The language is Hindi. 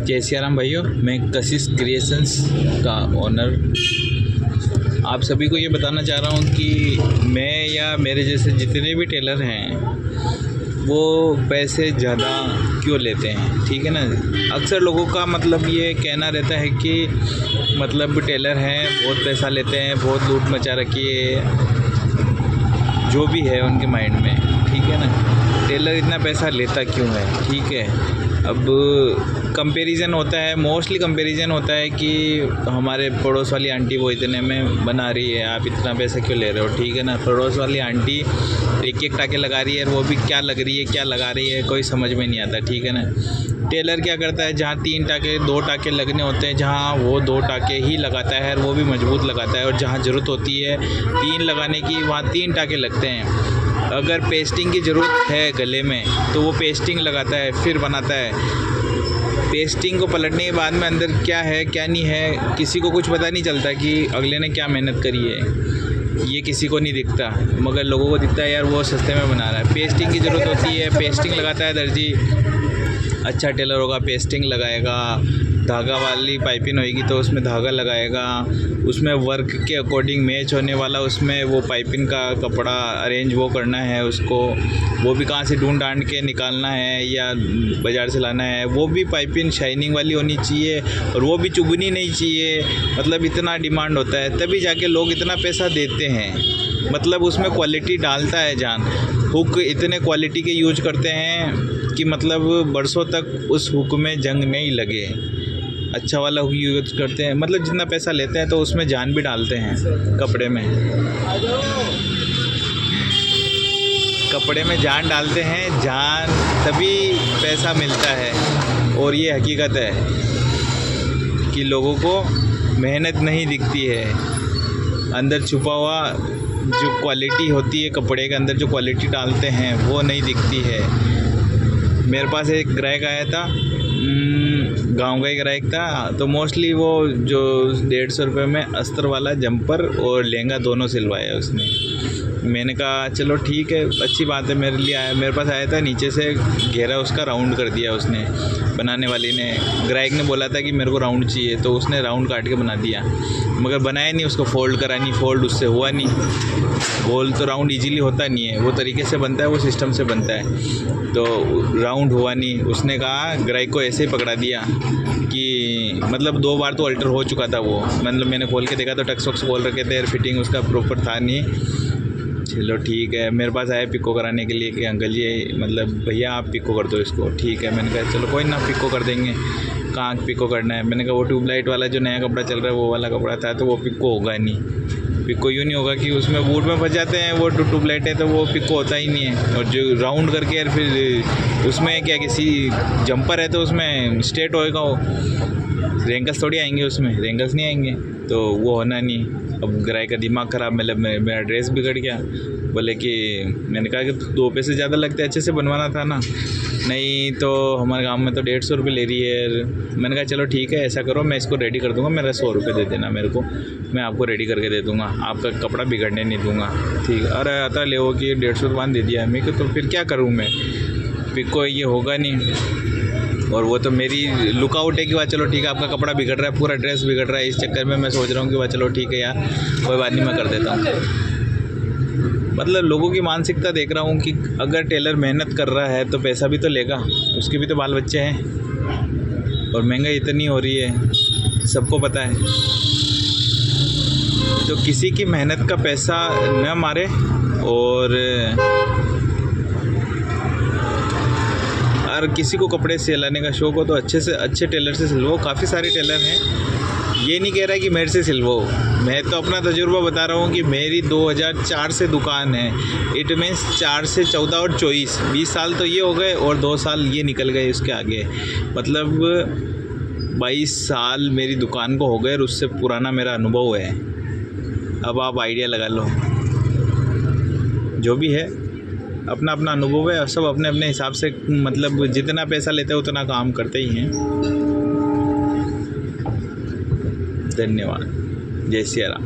जय सिया राम भाइयों, मैं कशिश क्रिएशंस का ओनर आप सभी को ये बताना चाह रहा हूँ कि मैं या मेरे जैसे जितने भी टेलर हैं वो पैसे ज़्यादा क्यों लेते हैं। ठीक है ना। अक्सर लोगों का मतलब ये कहना रहता है कि मतलब टेलर हैं बहुत पैसा लेते हैं, बहुत लूट मचा रखी है, जो भी है उनके माइंड में। ठीक है ना। टेलर इतना पैसा लेता क्यों है। ठीक है। अब कंपैरिजन होता है, मोस्टली कंपैरिजन होता है कि हमारे पड़ोस वाली आंटी वो इतने में बना रही है, आप इतना पैसा क्यों ले रहे हो। ठीक है ना। पड़ोस वाली आंटी एक एक टाके लगा रही है और वो भी क्या लग रही है क्या लगा रही है कोई समझ में नहीं आता। ठीक है ना। टेलर क्या करता है, जहाँ 3 टाके 2 टाके लगने होते हैं, जहाँ वो 2 टाके ही लगाता है और वो भी मजबूत लगाता है, और जहाँ ज़रूरत होती है 3 लगाने की वहाँ 3 टाके लगते हैं। अगर पेस्टिंग की ज़रूरत है गले में तो वो पेस्टिंग लगाता है, फिर बनाता है। पेस्टिंग को पलटने के बाद में अंदर क्या है क्या नहीं है किसी को कुछ पता नहीं चलता कि अगले ने क्या मेहनत करी है, ये किसी को नहीं दिखता, मगर लोगों को दिखता है यार वो सस्ते में बना रहा है। पेस्टिंग की ज़रूरत होती है, पेस्टिंग लगाता है दर्जी। अच्छा टेलर होगा पेस्टिंग लगाएगा, धागा वाली पाइपिंग होएगी तो उसमें धागा लगाएगा, उसमें वर्क के अकॉर्डिंग मैच होने वाला उसमें वो पाइपिंग का कपड़ा अरेंज वो करना है उसको, वो भी कहाँ से ढूंढ ढांड के निकालना है या बाज़ार से लाना है, वो भी पाइपिंग शाइनिंग वाली होनी चाहिए और वो भी चुभनी नहीं चाहिए। मतलब इतना डिमांड होता है तभी जाके लोग इतना पैसा देते हैं। मतलब उसमें क्वालिटी डालता है जान। हुक इतने क्वालिटी के यूज करते हैं कि मतलब बरसों तक उस हुक में जंग नहीं लगे। अच्छा वाला हुक यूज करते हैं, मतलब जितना पैसा लेते हैं तो उसमें जान भी डालते हैं। कपड़े में जान डालते हैं, जान तभी पैसा मिलता है। और ये हकीकत है कि लोगों को मेहनत नहीं दिखती है, अंदर छुपा हुआ जो क्वालिटी होती है कपड़े के अंदर जो क्वालिटी डालते हैं वो नहीं दिखती है। मेरे पास एक ग्राहक आया था, गांव का ही ग्राहक था, तो मोस्टली वो जो 150 रुपये में अस्तर वाला जंपर और लहंगा दोनों सिलवाया उसने। मैंने कहा चलो ठीक है, अच्छी बात है, मेरे लिए आया, मेरे पास आया था, नीचे से घेरा उसका राउंड कर दिया उसने, बनाने वाली ने। ग्राहक ने बोला था कि मेरे को राउंड चाहिए तो उसने राउंड काट के बना दिया, मगर बनाया नहीं, उसको फोल्ड करा नहीं, फोल्ड उससे हुआ नहीं। गोल तो राउंड इजीली होता नहीं है, वो तरीके से बनता है, वो सिस्टम से बनता है, तो राउंड हुआ नहीं। उसने कहा ग्राहक को ऐसे ही पकड़ा दिया कि मतलब 2 बार तो अल्टर हो चुका था वो, मतलब मैंने खोल के देखा तो टक्स वक्स खोल रखे थे, फिटिंग उसका प्रॉपर था नहीं। चलो ठीक है, मेरे पास आए पिको कराने के लिए कि अंकल जी मतलब भैया आप पिको कर दो इसको। ठीक है, मैंने कहा चलो कोई ना पिको कर देंगे। कहाँ पिको करना है, मैंने कहा वो ट्यूबलाइट वाला जो नया कपड़ा चल रहा है वो वाला कपड़ा था, तो वो पिको होगा नहीं। पिको यूँ नहीं होगा कि उसमें बूट में फंस जाते हैं, वो ट्यूबलाइट है तो वो पिको होता ही नहीं है। और जो राउंड करके यार फिर उसमें क्या किसी जंपर है तो उसमें स्ट्रेट होएगा, वो रेंगल्स थोड़ी आएंगे, उसमें रेंगल्स नहीं आएंगे, तो वो होना नहीं। अब ग्राहक का दिमाग ख़राब, मतलब मेरा ड्रेस बिगड़ गया। बोले कि मैंने कहा कि 2 पैसे ज़्यादा लगते, अच्छे से बनवाना था ना। नहीं तो हमारे गांव में तो 150 रुपये ले रही है। मैंने कहा चलो ठीक है, ऐसा करो मैं इसको रेडी कर दूंगा, मेरा 100 रुपये दे देना मेरे को, मैं आपको रेडी करके दे दूंगा, आपका कपड़ा बिगड़ने नहीं दूंगा। ठीक है। अरे आता ले वो कि 150 रुपये दे दिया है मेरे को, तो फिर क्या करूँ मैं, पिको ये होगा नहीं। और वो तो मेरी लुकआउट है कि वाह चलो ठीक है आपका कपड़ा बिगड़ रहा है, पूरा ड्रेस बिगड़ रहा है, इस चक्कर में मैं सोच रहा हूँ कि वाह चलो ठीक है यार कोई बात नहीं मैं कर देता हूँ। मतलब लोगों की मानसिकता देख रहा हूँ कि अगर टेलर मेहनत कर रहा है तो पैसा भी तो लेगा, उसके भी तो बाल बच्चे हैं, और महंगाई इतनी हो रही है सबको पता है। तो किसी की मेहनत का पैसा न मारे, और किसी को कपड़े सिलाने का शौक हो तो अच्छे से अच्छे टेलर से सिलवाओ। काफ़ी सारे टेलर हैं, ये नहीं कह रहा कि मेरे से सिलवाओ, मैं तो अपना तजुर्बा बता रहा हूँ कि मेरी 2004 से दुकान है। इट मीन्स 4 से 14 और 24 20 साल तो ये हो गए, और 2 साल ये निकल गए उसके आगे, मतलब 22 साल मेरी दुकान को हो गए, और उससे पुराना मेरा अनुभव है। अब आप आइडिया लगा लो, जो भी है अपना अपना अनुभव है, सब अपने अपने हिसाब से, मतलब जितना पैसा लेते हैं उतना काम करते ही हैं। धन्यवाद। जय सिया राम।